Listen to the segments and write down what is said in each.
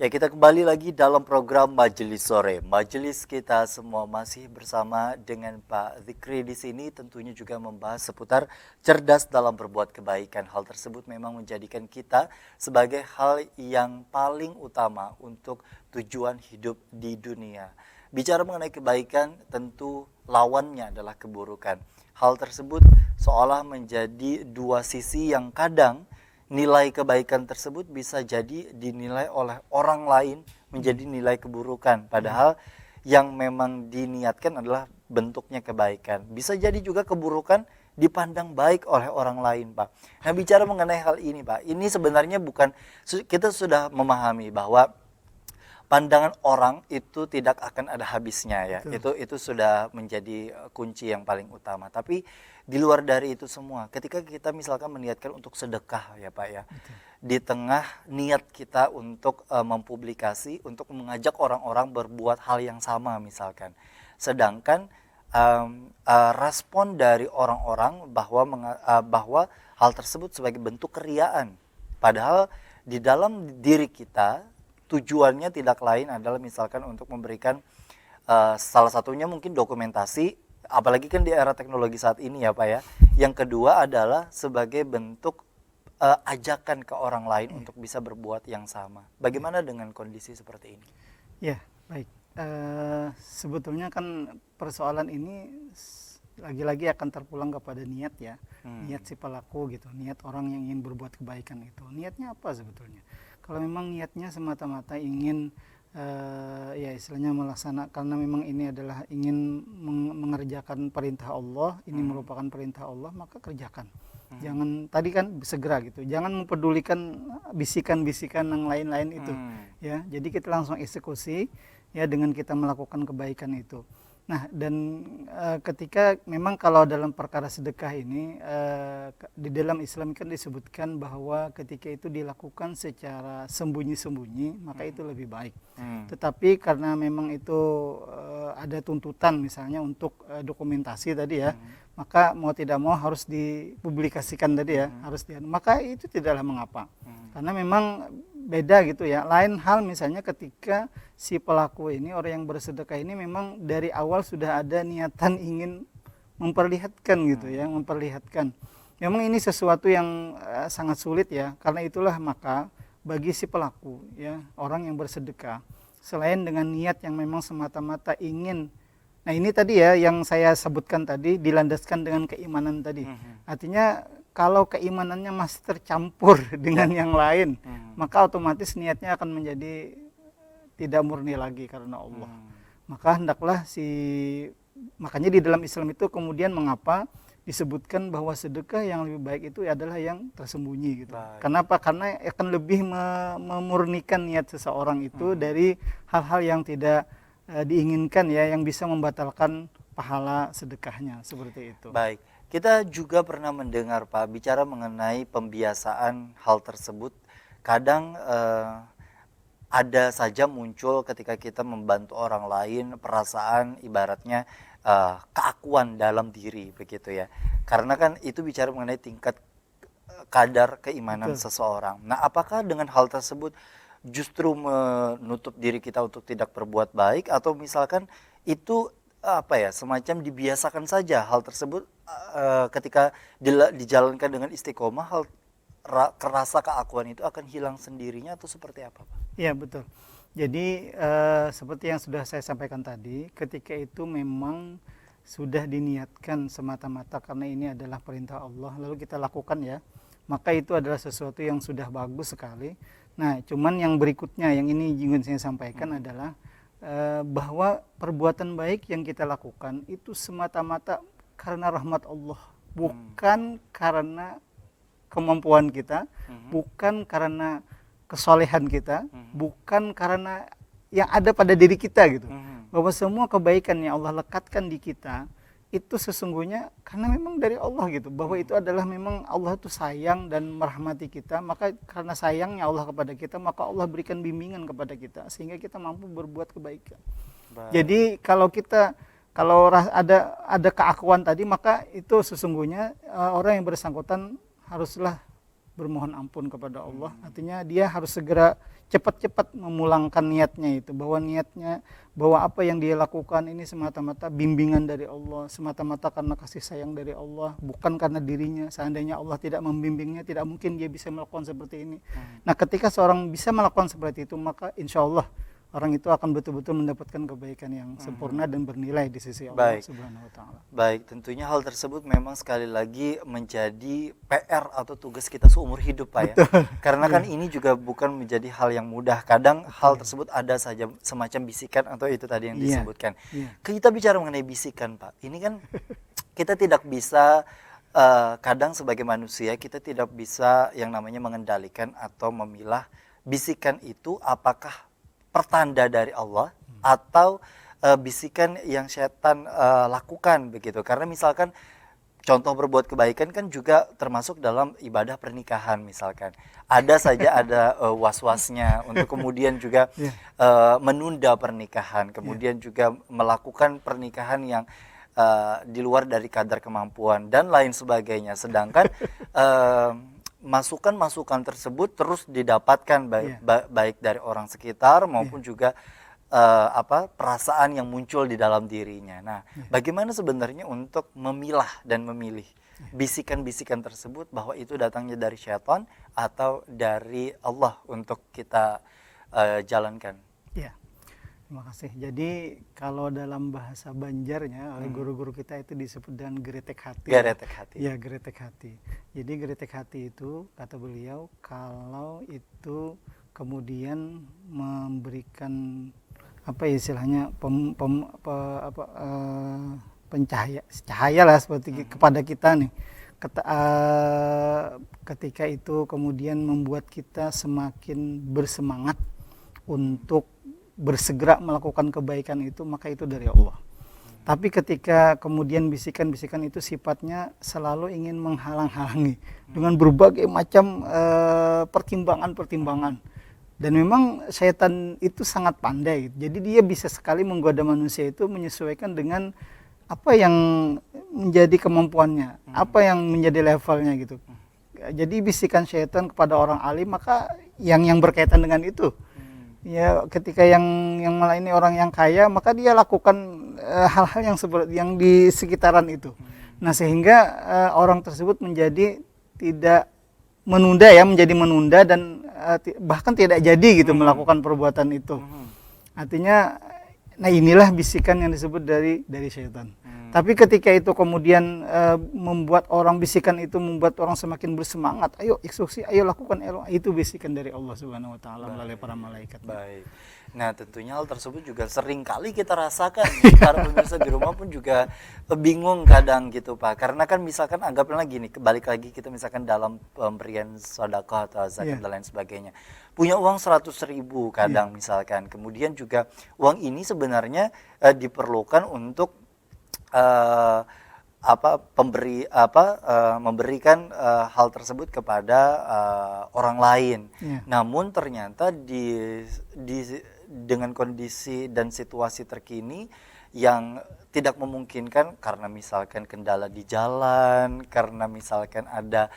Ya, kita kembali lagi dalam program Majelis Sore. Majelis kita semua masih bersama dengan Pak Zikri di sini, tentunya juga membahas seputar cerdas dalam berbuat kebaikan. Hal tersebut memang menjadikan kita sebagai hal yang paling utama untuk tujuan hidup di dunia. Bicara mengenai kebaikan, tentu lawannya adalah keburukan. Hal tersebut seolah menjadi dua sisi yang kadang nilai kebaikan tersebut bisa jadi dinilai oleh orang lain menjadi nilai keburukan. Padahal yang memang diniatkan adalah bentuknya kebaikan. Bisa jadi juga keburukan dipandang baik oleh orang lain, Pak. Nah, bicara mengenai hal ini, Pak, ini sebenarnya bukan, kita sudah memahami bahwa pandangan orang itu tidak akan ada habisnya ya. Itu sudah menjadi kunci yang paling utama. Tapi di luar dari itu semua, ketika kita misalkan meniatkan untuk sedekah ya Pak ya. Betul. Di tengah niat kita untuk mempublikasi, untuk mengajak orang-orang berbuat hal yang sama misalkan. Sedangkan respon dari orang-orang bahwa hal tersebut sebagai bentuk keriaan. Padahal di dalam diri kita tujuannya tidak lain adalah misalkan untuk memberikan salah satunya mungkin dokumentasi, apalagi kan di era teknologi saat ini ya Pak ya. Yang kedua adalah sebagai bentuk ajakan ke orang lain untuk bisa berbuat yang sama. Bagaimana dengan kondisi seperti ini? Ya, baik. Sebetulnya kan persoalan ini lagi-lagi akan terpulang kepada niat ya. Niat si pelaku gitu, niat orang yang ingin berbuat kebaikan itu. Niatnya apa sebetulnya? Kalau memang niatnya semata-mata ingin ya istilahnya melaksanakan, karena memang ini adalah ingin mengerjakan perintah Allah, ini merupakan perintah Allah, maka kerjakan. Jangan tadi kan segera gitu, jangan mempedulikan bisikan-bisikan yang lain-lain itu ya. Jadi kita langsung eksekusi ya dengan kita melakukan kebaikan itu. Nah, dan ketika memang kalau dalam perkara sedekah ini di dalam Islam kan disebutkan bahwa ketika itu dilakukan secara sembunyi-sembunyi maka itu lebih baik. Tetapi karena memang itu ada tuntutan misalnya untuk dokumentasi tadi ya, maka mau tidak mau harus dipublikasikan tadi ya, maka itu tidaklah mengapa. Karena memang beda gitu ya. Lain hal misalnya ketika si pelaku ini, orang yang bersedekah ini memang dari awal sudah ada niatan ingin memperlihatkan gitu ya, memperlihatkan. Memang ini sesuatu yang sangat sulit ya. Karena itulah maka bagi si pelaku ya, orang yang bersedekah, selain dengan niat yang memang semata-mata ingin, nah ini tadi ya yang saya sebutkan tadi, dilandaskan dengan keimanan tadi. Artinya kalau keimanannya masih tercampur dengan yang lain, maka otomatis niatnya akan menjadi tidak murni lagi karena Allah. Maka hendaklah makanya di dalam Islam itu kemudian mengapa disebutkan bahwa sedekah yang lebih baik itu adalah yang tersembunyi gitu. Kenapa? Karena akan lebih memurnikan niat seseorang itu dari hal-hal yang tidak diinginkan ya, yang bisa membatalkan pahala sedekahnya, seperti itu. Baik. Kita juga pernah mendengar Pak bicara mengenai pembiasaan hal tersebut. Kadang ada saja muncul ketika kita membantu orang lain perasaan ibaratnya keakuan dalam diri begitu ya. Karena kan itu bicara mengenai tingkat kadar keimanan seseorang. Nah, apakah dengan hal tersebut justru menutup diri kita untuk tidak berbuat baik, atau misalkan itu semacam dibiasakan saja hal tersebut ketika dijalankan dengan istiqomah, rasa keakuan itu akan hilang sendirinya, atau seperti apa Pak? Iya betul. Jadi seperti yang sudah saya sampaikan tadi, ketika itu memang sudah diniatkan semata-mata karena ini adalah perintah Allah, lalu kita lakukan ya, maka itu adalah sesuatu yang sudah bagus sekali. Nah, cuman yang berikutnya yang ini ingin saya sampaikan adalah bahwa perbuatan baik yang kita lakukan itu semata-mata karena rahmat Allah, bukan karena kemampuan kita, bukan karena kesolehan kita, bukan karena yang ada pada diri kita gitu. Bahwa semua kebaikan yang Allah lekatkan di kita itu sesungguhnya karena memang dari Allah gitu, bahwa itu adalah memang Allah itu sayang dan merahmati kita, maka karena sayangnya Allah kepada kita, maka Allah berikan bimbingan kepada kita sehingga kita mampu berbuat kebaikan. Jadi kalau ada keakuan tadi, maka itu sesungguhnya orang yang bersangkutan haruslah bermohon ampun kepada Allah. Artinya dia harus segera cepat-cepat memulangkan niatnya itu, bahwa niatnya, bahwa apa yang dia lakukan ini semata-mata bimbingan dari Allah, semata-mata karena kasih sayang dari Allah, bukan karena dirinya. Seandainya Allah tidak membimbingnya, tidak mungkin dia bisa melakukan seperti ini. Nah, ketika seorang bisa melakukan seperti itu, maka insya Allah orang itu akan betul-betul mendapatkan kebaikan yang sempurna dan bernilai di sisi Allah Subhanahu wa taala. Baik, tentunya hal tersebut memang sekali lagi menjadi PR atau tugas kita seumur hidup, Pak. Betul. Ya. Karena kan ini juga bukan menjadi hal yang mudah. Kadang hal tersebut ada saja semacam bisikan atau itu tadi yang disebutkan. Kita bicara mengenai bisikan, Pak. Ini kan kita tidak bisa kadang sebagai manusia kita tidak bisa yang namanya mengendalikan atau memilah bisikan itu apakah pertanda dari Allah atau bisikan yang setan lakukan begitu. Karena misalkan contoh berbuat kebaikan kan juga termasuk dalam ibadah pernikahan misalkan. Ada saja ada was-wasnya untuk kemudian juga menunda pernikahan, kemudian juga melakukan pernikahan yang di luar dari kadar kemampuan dan lain sebagainya. Sedangkan masukan-masukan tersebut terus didapatkan baik dari orang sekitar maupun juga perasaan yang muncul di dalam dirinya. Nah, bagaimana sebenarnya untuk memilah dan memilih bisikan-bisikan tersebut bahwa itu datangnya dari syaitan atau dari Allah untuk kita jalankan? Ya. Terima kasih. Jadi kalau dalam bahasa Banjarnya oleh guru-guru kita itu disebut dengan geretek hati. Geretek hati. Ya, geretek hati. Jadi geretek hati itu kata beliau kalau itu kemudian memberikan apa istilahnya cahaya lah seperti kepada kita nih. Ketika itu kemudian membuat kita semakin bersemangat untuk bersegera melakukan kebaikan itu, maka itu dari Allah. Tapi ketika kemudian bisikan-bisikan itu sifatnya selalu ingin menghalang-halangi dengan berbagai macam pertimbangan-pertimbangan. Dan memang syaitan itu sangat pandai. Jadi dia bisa sekali menggoda manusia itu menyesuaikan dengan apa yang menjadi kemampuannya, apa yang menjadi levelnya gitu. Jadi bisikan syaitan kepada orang alim maka yang berkaitan dengan itu. Ya, ketika yang malah ini orang yang kaya, maka dia lakukan hal-hal yang seperti yang di sekitaran itu. Nah, sehingga orang tersebut menjadi tidak menjadi menunda dan bahkan tidak jadi gitu melakukan perbuatan itu. Artinya, nah inilah bisikan yang disebut dari syaitan. Tapi ketika itu kemudian membuat orang bisikan itu membuat orang semakin bersemangat, ayo eksekusi, ayo lakukan, itu bisikan dari Allah Subhanahu wa taala melalui para malaikat. Baik. Nah, tentunya hal tersebut juga sering kali kita rasakan. Para pemirsa di rumah pun juga bingung kadang gitu, Pak. Karena kan misalkan anggaplah gini, balik lagi kita misalkan dalam pemberian sedekah atau zakat dan lain sebagainya. Punya uang 100.000 kadang misalkan. Kemudian juga uang ini sebenarnya diperlukan untuk memberikan hal tersebut kepada orang lain. Namun ternyata dengan kondisi dan situasi terkini yang tidak memungkinkan karena misalkan kendala di jalan, karena misalkan ada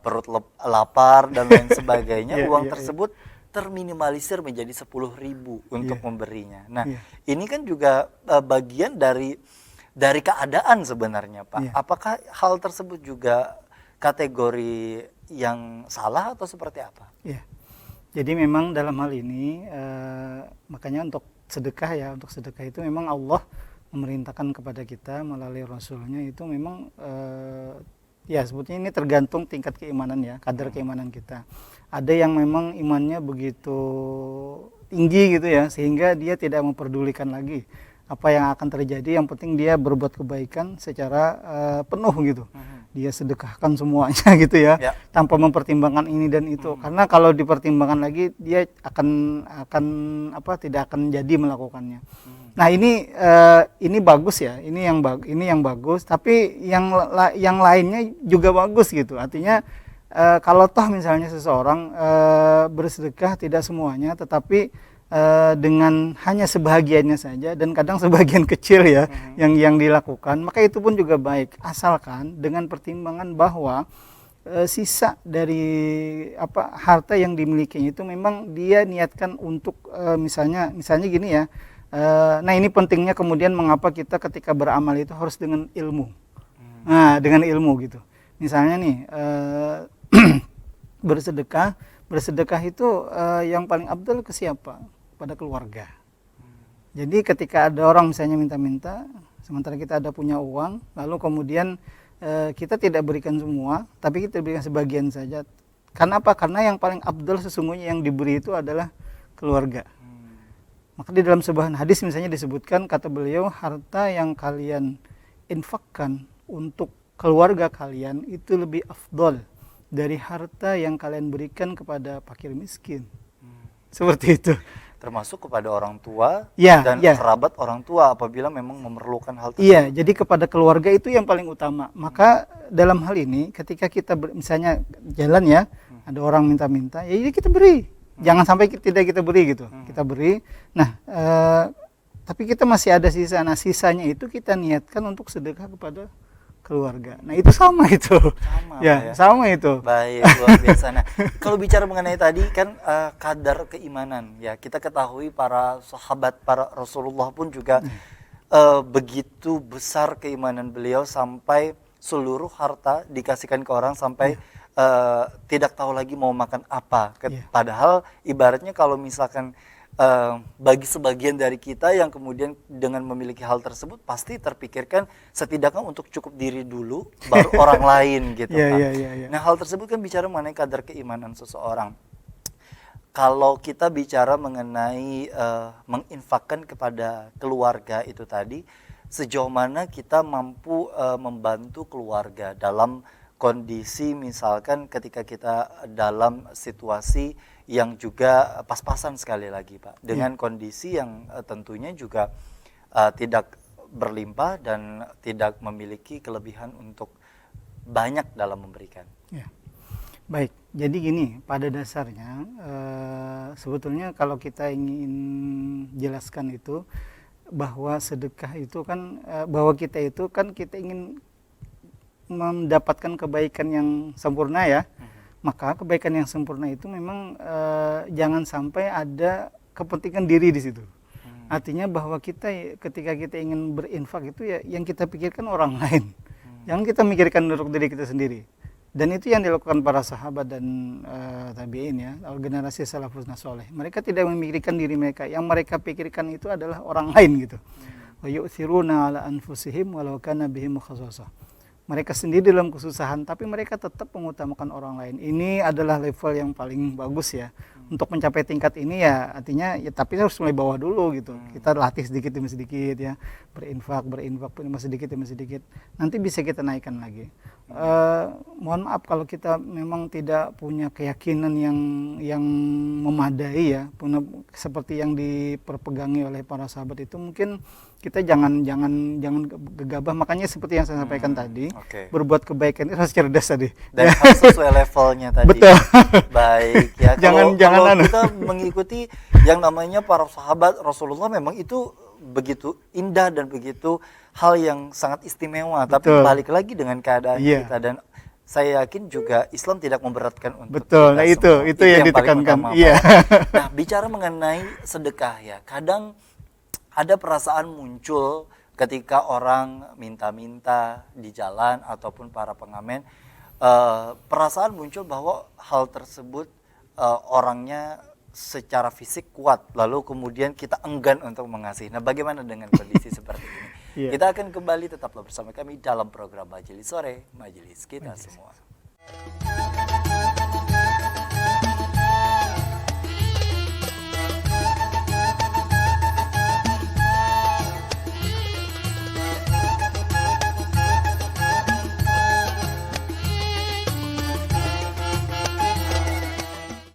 perut lapar dan lain sebagainya, uang tersebut terminimalisir menjadi 10.000 untuk memberinya. Nah, ini kan juga bagian dari keadaan sebenarnya, Pak. Apakah hal tersebut juga kategori yang salah atau seperti apa? Ya. Jadi memang dalam hal ini makanya untuk sedekah itu memang Allah memerintahkan kepada kita melalui Rasulnya itu memang sebetulnya ini tergantung tingkat keimanan ya, kadar keimanan kita. Ada yang memang imannya begitu tinggi gitu ya, sehingga dia tidak memperdulikan lagi apa yang akan terjadi, yang penting dia berbuat kebaikan secara penuh gitu. Dia sedekahkan semuanya gitu ya, tanpa mempertimbangkan ini dan itu. Karena kalau dipertimbangkan lagi dia akan tidak akan jadi melakukannya. Nah, ini bagus ya, ini yang bagus, tapi yang lainnya juga bagus gitu. Artinya kalau toh misalnya seseorang bersedekah tidak semuanya, tetapi dengan hanya sebahagiannya saja dan kadang sebagian kecil ya yang dilakukan, maka itu pun juga baik, asalkan dengan pertimbangan bahwa sisa dari harta yang dimilikinya itu memang dia niatkan untuk misalnya gini ya. Nah ini pentingnya kemudian mengapa kita ketika beramal itu harus dengan ilmu. Nah dengan ilmu gitu. Misalnya nih bersedekah itu yang paling afdal ke siapa? Pada keluarga. Jadi ketika ada orang misalnya minta-minta, sementara kita ada punya uang, lalu kemudian kita tidak berikan semua, tapi kita berikan sebagian saja. Karena apa? Karena yang paling afdal sesungguhnya yang diberi itu adalah keluarga. Maka di dalam sebuah hadis misalnya disebutkan, kata beliau, harta yang kalian infakkan untuk keluarga kalian itu lebih afdal dari harta yang kalian berikan kepada fakir miskin. Seperti itu. Termasuk kepada orang tua dan ya. kerabat orang tua apabila memang memerlukan hal tersebut. Iya, jadi kepada keluarga itu yang paling utama. Maka dalam hal ini ketika kita misalnya jalan ya, ada orang minta-minta, ya jadi kita beri. Jangan sampai tidak kita beri gitu. Kita beri. Nah, tapi kita masih ada sisa. Nah, sisanya itu kita niatkan untuk sedekah kepada keluarga. Nah itu sama itu. Sama ya, sama itu. Baik, luar biasa. Nah, kalau bicara mengenai tadi kan kadar keimanan ya, kita ketahui para sahabat, para Rasulullah pun juga begitu besar keimanan beliau sampai seluruh harta dikasihkan ke orang sampai tidak tahu lagi mau makan apa. Padahal ibaratnya kalau misalkan bagi sebagian dari kita yang kemudian dengan memiliki hal tersebut pasti terpikirkan setidaknya untuk cukup diri dulu baru orang lain gitu kan. Nah hal tersebut kan bicara mengenai kadar keimanan seseorang. Kalau kita bicara mengenai menginfakkan kepada keluarga itu tadi, sejauh mana kita mampu membantu keluarga dalam kondisi misalkan ketika kita dalam situasi yang juga pas-pasan sekali lagi Pak, dengan kondisi yang tentunya juga tidak berlimpah dan tidak memiliki kelebihan untuk banyak dalam memberikan. Baik, jadi gini, pada dasarnya sebetulnya kalau kita ingin jelaskan itu bahwa sedekah itu kan bahwa kita itu kan kita ingin mendapatkan kebaikan yang sempurna ya. Maka kebaikan yang sempurna itu memang jangan sampai ada kepentingan diri di situ. Artinya bahwa kita ketika kita ingin berinfak itu ya yang kita pikirkan orang lain. Jangan kita mikirkan untuk diri kita sendiri. Dan itu yang dilakukan para sahabat dan tabi'in ya, generasi salafus saleh. Mereka tidak memikirkan diri mereka. Yang mereka pikirkan itu adalah orang lain gitu. Wa yu'thiruna ala anfusihim walau kana bihim khassasah. Mereka sendiri dalam kesusahan, tapi mereka tetap mengutamakan orang lain. Ini adalah level yang paling bagus ya. Untuk mencapai tingkat ini ya artinya ya tapi harus mulai bawah dulu gitu. Kita latih sedikit demi sedikit ya. Berinfak demi sedikit demi sedikit. Nanti bisa kita naikkan lagi. Mohon maaf kalau kita memang tidak punya keyakinan yang memadai ya, seperti yang diperpegangi oleh para sahabat itu, mungkin kita jangan gegabah. Makanya seperti yang saya sampaikan tadi, berbuat kebaikan itu harus cerdas tadi. Dan harus sesuai levelnya tadi. Betul. Baik ya. Kalau Jangan kita mengikuti yang namanya para sahabat Rasulullah, memang itu begitu indah dan begitu hal yang sangat istimewa. Betul. Tapi balik lagi dengan keadaan kita, dan saya yakin juga Islam tidak memberatkan untuk betul. kita Nah semua. itu yang ditekankan. Nah bicara mengenai sedekah ya, kadang ada perasaan muncul ketika orang minta-minta di jalan ataupun para pengamen, perasaan muncul bahwa hal tersebut orangnya secara fisik kuat, lalu kemudian kita enggan untuk mengasihi. Nah bagaimana dengan kondisi seperti ini? Kita akan kembali, tetaplah bersama kami dalam program Majelis Sore, Majelis Kita Semua.